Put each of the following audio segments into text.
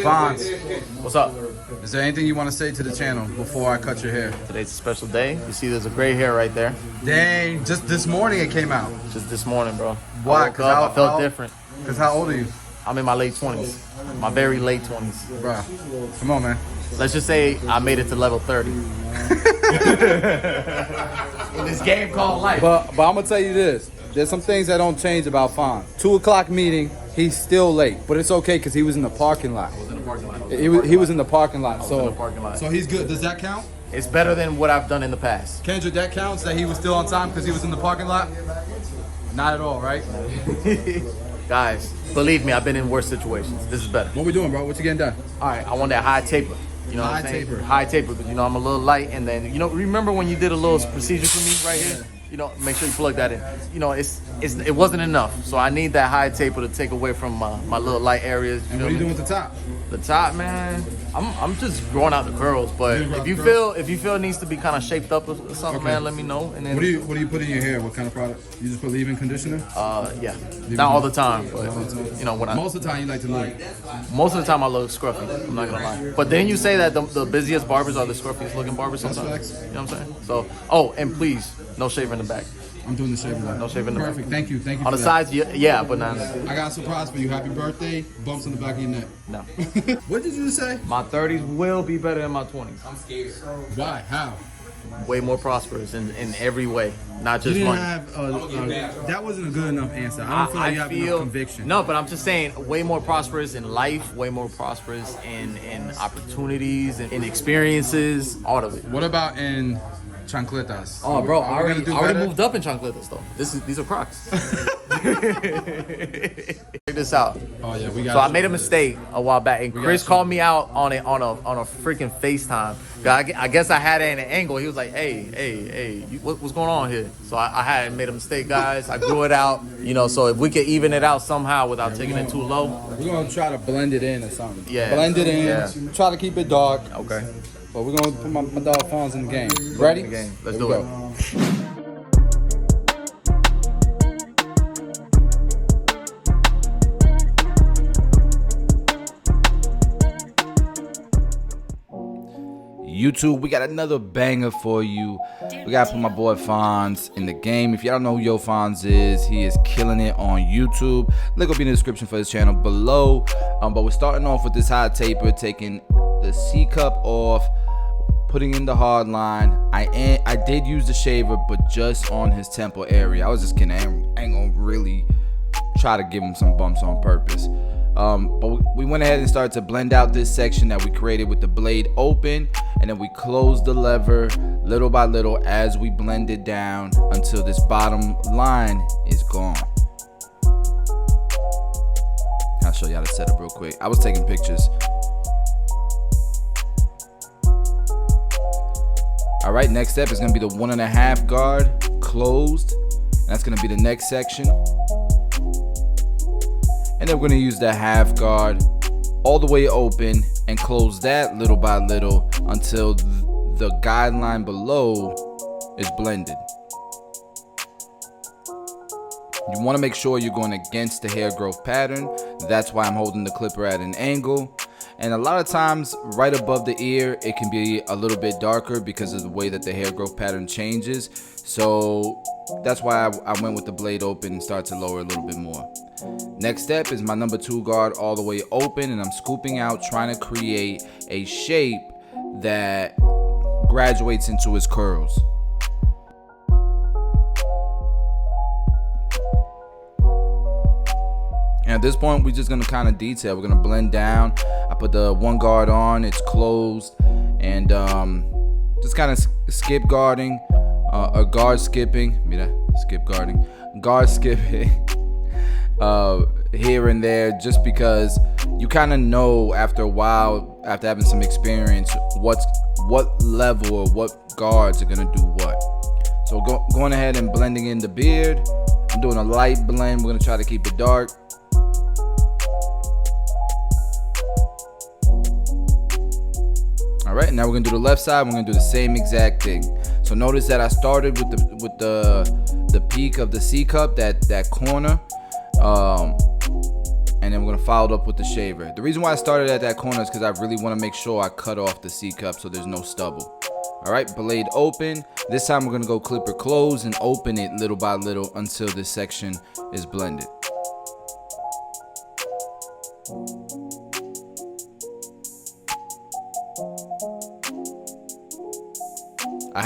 Fonz, What's up? is there anything you want to say to the channel before I cut your hair? Today's a special day. You see there's a gray hair right there. Dang, just this morning it came out. Just this morning, bro. Why? I woke up, I felt different. Because how old are you? I'm in my late 20s. My very late 20s. Bro, come on, man. Let's just say I made it to level 30. In this game called life. But I'm going to tell you this. There's some things that don't change about Fonz. 2 o'clock meeting, he's still late. But it's okay because he was in the parking lot. I was in the parking lot. He was in the parking lot. So he's good. Does that count? It's better than what I've done in the past. Kendrick, that counts that he was still on time because he was in the parking lot? Not at all, right? Guys, believe me, I've been in worse situations. This is better. What we doing, bro? What you getting done? All right, I want that high taper. You know what I'm saying? High taper, because you know I'm a little light, and then you know, remember when you did a little procedure for me right here? You know, make sure you plug that in. You know, it wasn't enough, so I need that high taper to take away from my little light areas. And what are you doing with the top? The top, man, I'm just growing out the curls, but if you feel it needs to be kind of shaped up or something, man, let me know. And then what do you put in your hair? What kind of product? You just put leave-in conditioner? Yeah, not all the time, but you know when most of the time you like to leave. Most of the time I look scruffy. I'm not gonna lie. But then you say that the busiest barbers are the scruffiest looking barbers sometimes. You know what I'm saying? So, and please, no shave in the back. I'm doing the shave right. No shave in the back. Perfect. Thank you. On the sides, yeah, but not. I got a surprise for you. Happy birthday. Bumps in the back of your neck. No. What did you say? My 30s will be better than my 20s. I'm scared. Why? How? Way more prosperous in every way, not just you didn't money. have that wasn't a good enough answer. I don't feel like you have enough conviction. No, but I'm just saying, way more prosperous in life, way more prosperous in opportunities, in experiences, all of it. What about in chancletas? Oh, bro, I already moved up in chancletas though. These are Crocs. Check this out. Oh yeah, we got. So I made a mistake a while back, and Chris called me out on a freaking FaceTime. I guess I had it in an angle. He was like, "Hey, what's going on here?" So I had made a mistake, guys. I grew it out, you know. So if we could even it out somehow without taking it too low, we're gonna try to blend it in or something. Yeah, blend it in. Yeah. Try to keep it dark. Okay. But we're gonna put my dog Fonz in the game. Ready? In the game. Let's do it. YouTube, we got another banger for you. We gotta put my boy Fonz in the game. If y'all don't know who Yo Fonz is, he is killing it on YouTube. Link will be in the description for his channel below. But we're starting off with this hot taper, taking the C cup off, putting in the hard line. I did use the shaver, but just on his temple area. I was just kidding. I ain't gonna really try to give him some bumps on purpose. But we went ahead and started to blend out this section that we created with the blade open, and then we closed the lever little by little as we blend it down until this bottom line is gone. I'll show y'all the setup real quick. I was taking pictures. All right, next step is gonna be the 1.5 guard closed. That's gonna be the next section. And then we're gonna use the half guard all the way open and close that little by little until the guideline below is blended. You wanna make sure you're going against the hair growth pattern. That's why I'm holding the clipper at an angle. And a lot of times right above the ear, it can be a little bit darker because of the way that the hair growth pattern changes. So that's why I went with the blade open and started to lower a little bit more. Next step is my number 2 guard all the way open, and I'm scooping out, trying to create a shape that graduates into his curls. And at this point, we're just gonna kind of detail. We're gonna blend down. I put the 1 guard on, it's closed, and just kind of skip guarding, or guard skipping. Mira, skip guarding, guard skipping. Here and there, just because you kind of know after a while, after having some experience, what level or what guards are gonna do what. So going ahead and blending in the beard. I'm doing a light blend. We're gonna try to keep it dark. All right, now we're gonna do the left side. We're gonna do the same exact thing. So notice that I started with the peak of the C cup, that corner. and then we're gonna follow it up with the shaver. The reason why I started at that corner is because I really want to make sure I cut off the C-cup so there's no stubble. All right, blade open. This time we're gonna go clipper close and open it little by little until this section is blended. I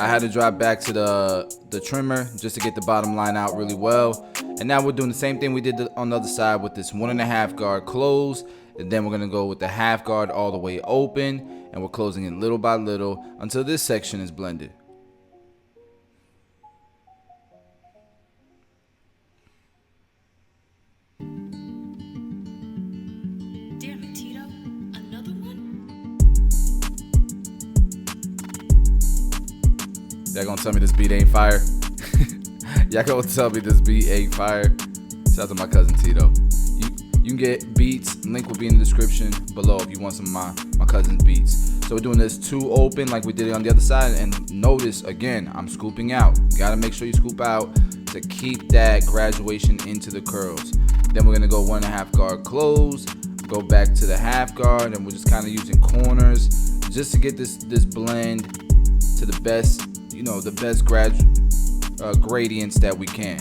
had to drop back to the trimmer just to get the bottom line out really well. And now we're doing the same thing we did on the other side with this 1.5 guard close. And then we're gonna go with the half guard all the way open, and we're closing it little by little until this section is blended. Damn it, Tito. Another one? Y'all gonna tell me this beat ain't fire? Y'all gonna tell me this beat ain't fire? Shout out to my cousin Tito. You can get beats, link will be in the description below if you want some of my cousin's beats. So we're doing this 2 open like we did it on the other side, and notice again, I'm scooping out. You gotta make sure you scoop out to keep that graduation into the curls. Then we're gonna go 1.5 guard close, go back to the half guard, and we're just kind of using corners just to get this blend to the best, you know, the best gradients that we can.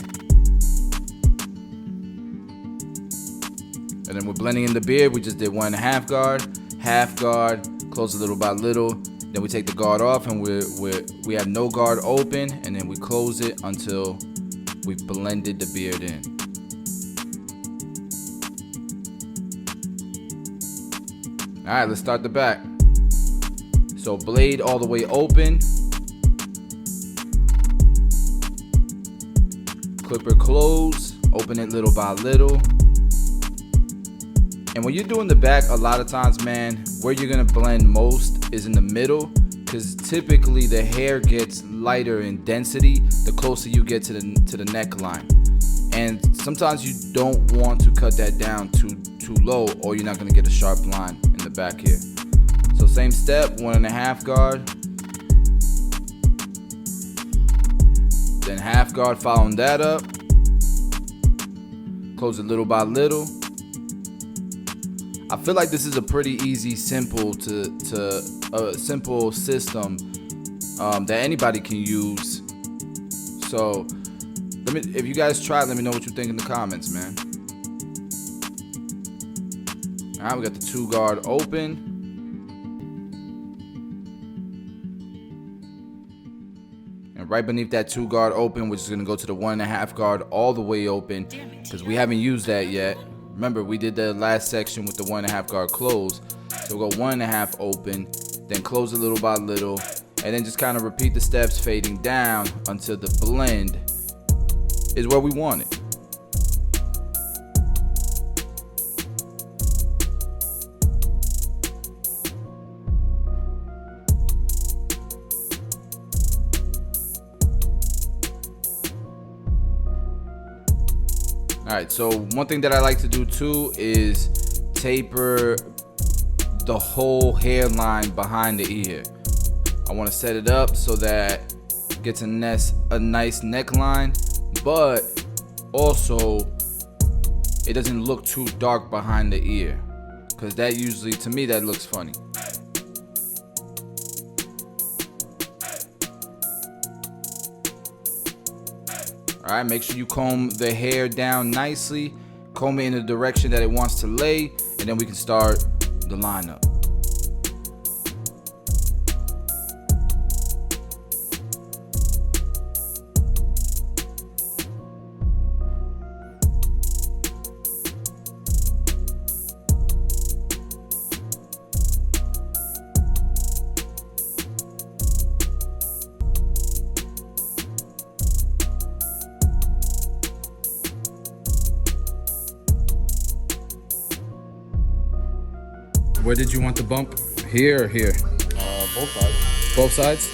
And then we're blending in the beard. We just did 1.5 guard, half guard, close it little by little. Then we take the guard off, and we have no guard open, and then we close it until we've blended the beard in. All right, let's start the back. So blade all the way open, clipper close, open it little by little. And when you're doing the back, a lot of times, man, where you're gonna blend most is in the middle, because typically the hair gets lighter in density the closer you get to the neckline. And sometimes you don't want to cut that down too low, or you're not gonna get a sharp line in the back here. So same step, 1.5 guard, then half guard following that up, close it little by little. I feel like this is a pretty easy, simple system that anybody can use. So if you guys try it, let me know what you think in the comments, man. All right, we got the 2 guard open. And right beneath that 2 guard open, we're just gonna go to the 1.5 guard all the way open, because we haven't used that yet. Remember, we did the last section with the 1.5 guard close. So we'll go 1.5 open, then close it little by little, and then just kind of repeat the steps, fading down until the blend is where we want it. All right, so one thing that I like to do too is taper the whole hairline behind the ear. I want to set it up so that it gets a nice neckline, but also it doesn't look too dark behind the ear, because that usually, to me, that looks funny. All right, make sure you comb the hair down nicely, comb it in the direction that it wants to lay, and then we can start the lineup. Where did you want the bump? Here or here? Both sides. Both sides?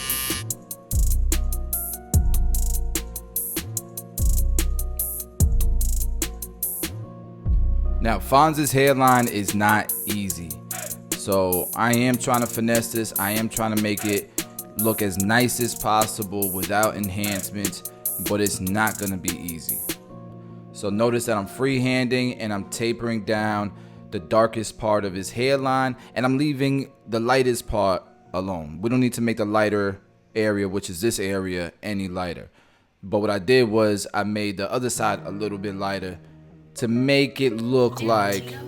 Now, Fonz's hairline is not easy. So I am trying to finesse this. I am trying to make it look as nice as possible without enhancements, but it's not gonna be easy. So notice that I'm freehanding and I'm tapering down the darkest part of his hairline, and I'm leaving the lightest part alone. We don't need to make the lighter area, which is this area, any lighter. But what I did was I made the other side a little bit lighter to make it look Damn, like Tito,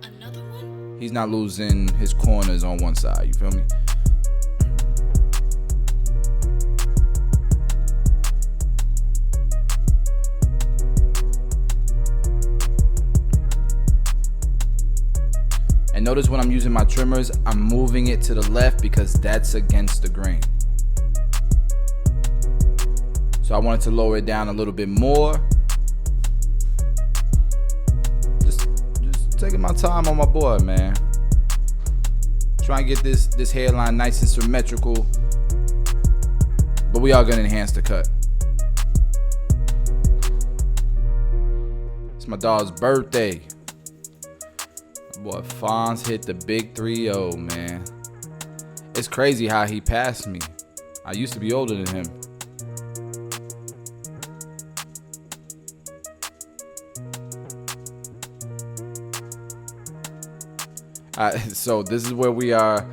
another one? he's not losing his corners on one side. You feel me? And notice when I'm using my trimmers, I'm moving it to the left because that's against the grain. So I wanted to lower it down a little bit more. Just taking my time on my boy, man. Trying to get this hairline nice and symmetrical. But we are gonna enhance the cut. It's my dog's birthday. Boy, Fonz hit the big 3-0, man. It's crazy how he passed me. I used to be older than him. So this is where we are.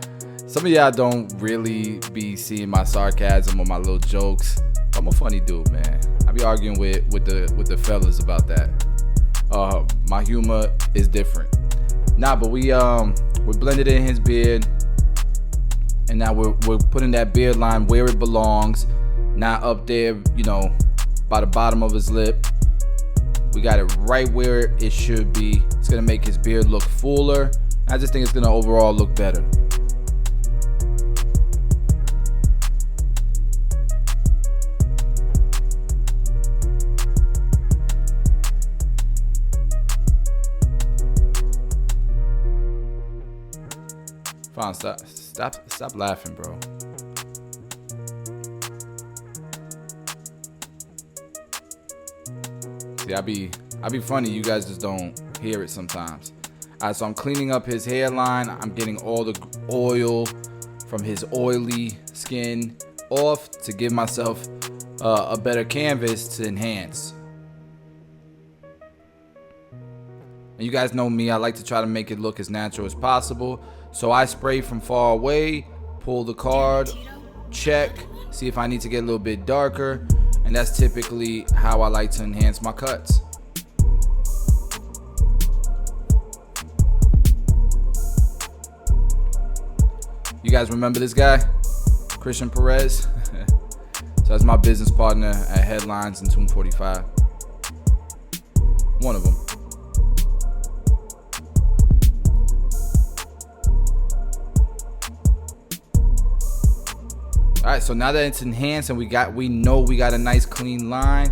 Some of y'all don't really be seeing my sarcasm or my little jokes. I'm a funny dude, man. I be arguing with the fellas about that. My humor is different. Nah, but we blended in his beard, and now we're putting that beard line where it belongs, not up there, you know, by the bottom of his lip. We got it right where it should be. It's gonna make his beard look fuller. I just think it's gonna overall look better. Fine, stop laughing, bro. See, I be funny. You guys just don't hear it sometimes. All right, so I'm cleaning up his hairline. I'm getting all the oil from his oily skin off to give myself a better canvas to enhance. And you guys know me, I like to try to make it look as natural as possible. So I spray from far away, pull the card, check, see if I need to get a little bit darker. And that's typically how I like to enhance my cuts. You guys remember this guy? Christian Perez? So that's my business partner at Headlines in 245. One of them. All right, so now that it's enhanced and we know we got a nice clean line,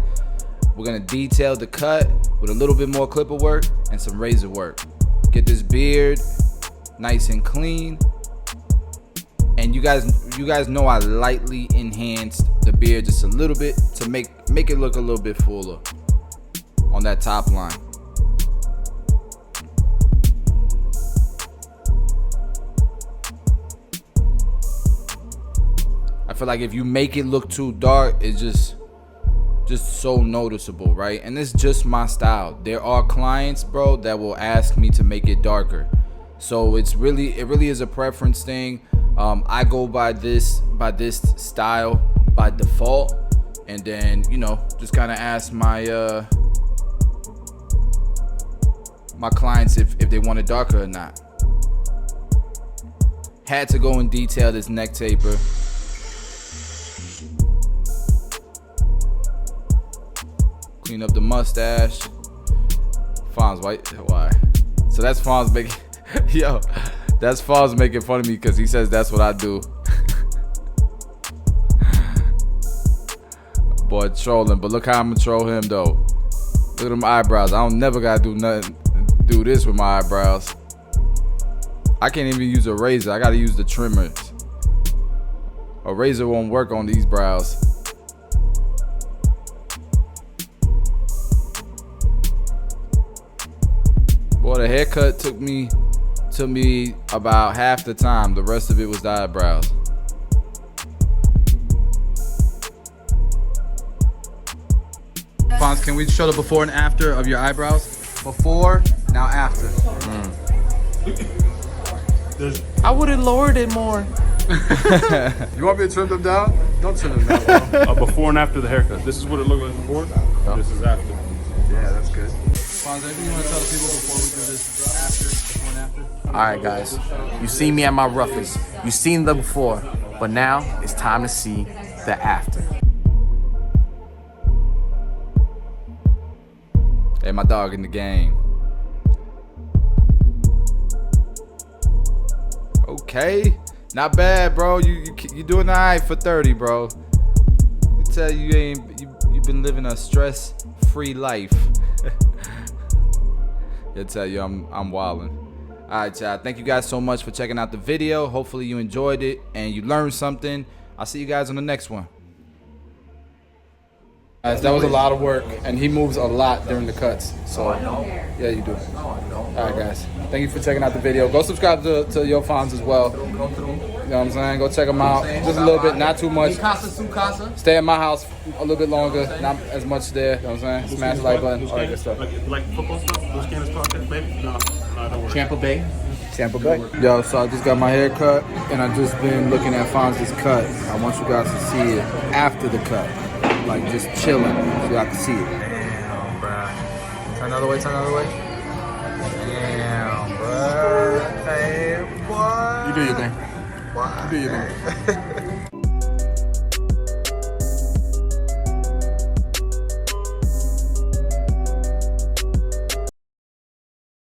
we're gonna detail the cut with a little bit more clipper work and some razor work. Get this beard nice and clean. And you guys know I lightly enhanced the beard just a little bit to make it look a little bit fuller on that top line. I feel like if you make it look too dark, it's just so noticeable, right? And it's just my style. There are clients, bro, that will ask me to make it darker. So it really is a preference thing. I go by this style by default, and then, you know, just kind of ask my my clients if they want it darker or not. Had to go and detail this neck taper. Clean up the mustache. Fonz, why? So that's Fonz making, yo, that's Fonz making fun of me because he says that's what I do. Boy, trolling, but look how I'm gonna troll him though. Look at them eyebrows. I don't never gotta do this with my eyebrows. I can't even use a razor. I gotta use the trimmers. A razor won't work on these brows. Boy, the haircut took me about half the time. The rest of it was the eyebrows. Fonz, can we show the before and after of your eyebrows? Before, now after. I would have lowered it more. You want me to trim them down? Don't trim them down. Before and after the haircut. This is what it looked like before. This is after. Yeah, that's good. Fonz, anything you want to tell the people before we do this after, before and after? All right, guys. You seen me at my roughest. You seen the before, but now it's time to see the after. Hey, my dog in the game. Okay, not bad, bro. You doing all right for 30, bro. I tell you, you've been living a stress-free life. I tell you, I'm wildin'. All right, y'all. Thank you guys so much for checking out the video. Hopefully you enjoyed it and you learned something. I'll see you guys on the next one. Guys, that was a lot of work, and he moves a lot during the cuts. So, yeah, you do. All right, guys. Thank you for checking out the video. Go subscribe to Yo Fonz as well. You know what I'm saying? Go check him out. Just a little bit, not too much. Stay at my house a little bit longer, not as much there. You know what I'm saying? Smash the like button, all that good stuff. Like football stuff? Those cannons podcast, baby? No, don't worry. Tampa Bay. Tampa Bay. Yo, so I just got my hair cut, and I've just been looking at Fonz's cut. I want you guys to see it after the cut. Like, just chilling, so y'all can see it. Damn, bruh. Turn the other way, turn the other way. Damn, bruh. Hey, what? You do your thing. What? You do your thing.